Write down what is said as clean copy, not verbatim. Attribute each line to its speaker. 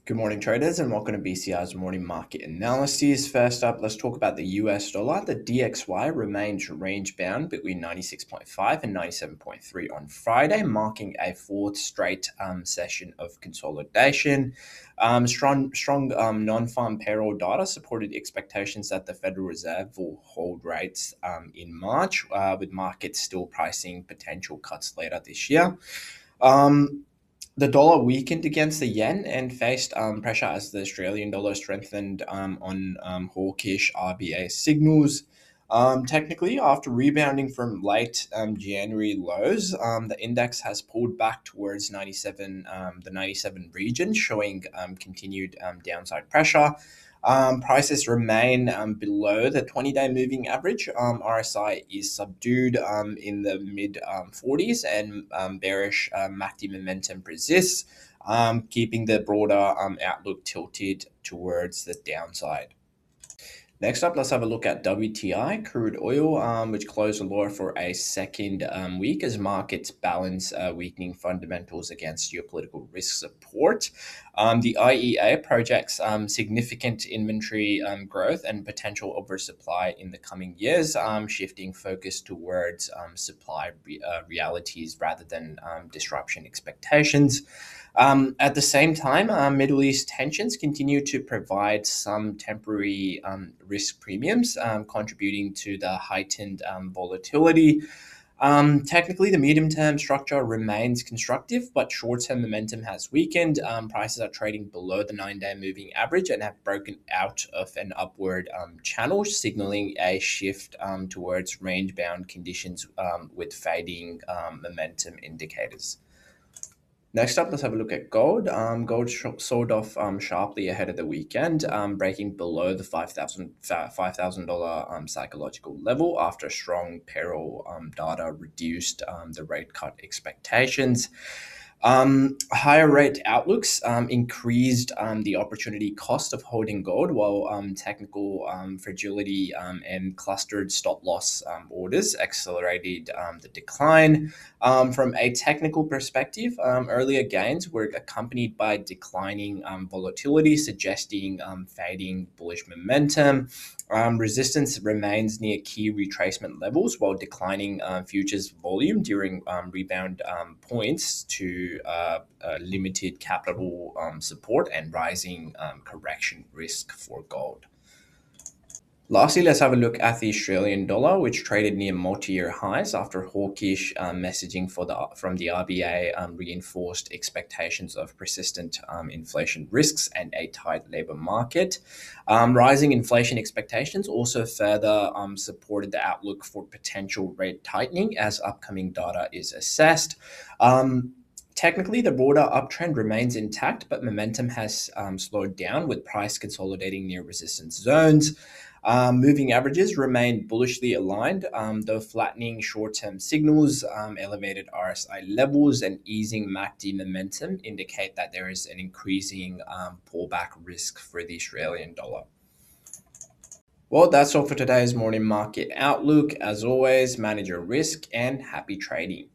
Speaker 1: Good morning, traders, and welcome to BCR's morning market analysis. First up, let's talk about the US dollar. The DXY remains range bound between 96.5 and 97.3 on Friday, marking a fourth straight session of consolidation. Strong non-farm payroll data supported expectations that the Federal Reserve will hold rates in March, with markets still pricing potential cuts later this year. Um, the dollar weakened against the yen and faced pressure as the Australian dollar strengthened on hawkish RBA signals. Technically, after rebounding from late January lows, the index has pulled back towards 97, the 97 region, showing continued downside pressure. Prices remain below the 20-day moving average. RSI is subdued in the mid 40s, and bearish MACD momentum persists, keeping the broader outlook tilted towards the downside. Next up, let's have a look at WTI crude oil, which closed lower for a second week as markets balance weakening fundamentals against geopolitical risk support. The IEA projects significant inventory growth and potential oversupply in the coming years, shifting focus towards supply realities rather than disruption expectations. At the same time, Middle East tensions continue to provide some temporary risk premiums, contributing to the heightened volatility. Technically, the medium term structure remains constructive, but short term momentum has weakened. Prices are trading below the 9-day moving average and have broken out of an upward channel, signaling a shift towards range bound conditions with fading momentum indicators. Next up, let's have a look at gold. Gold sold off sharply ahead of the weekend, breaking below the $5,000 psychological level after strong payroll data reduced the rate cut expectations. Higher rate outlooks increased the opportunity cost of holding gold, while technical fragility and clustered stop loss orders accelerated the decline. From a technical perspective, earlier gains were accompanied by declining volatility, suggesting fading bullish momentum. Resistance remains near key retracement levels, while declining futures volume during rebound points to limited capital support and rising correction risk for gold. Lastly, let's have a look at the Australian dollar, which traded near multi-year highs after hawkish messaging from the RBA reinforced expectations of persistent inflation risks and a tight labour market. Rising inflation expectations also further supported the outlook for potential rate tightening as upcoming data is assessed. Technically, the broader uptrend remains intact, but momentum has slowed down with price consolidating near resistance zones. Moving averages remain bullishly aligned, though flattening short-term signals, elevated RSI levels, and easing MACD momentum indicate that there is an increasing pullback risk for the Australian dollar. Well, that's all for today's morning market outlook. As always, manage your risk and happy trading.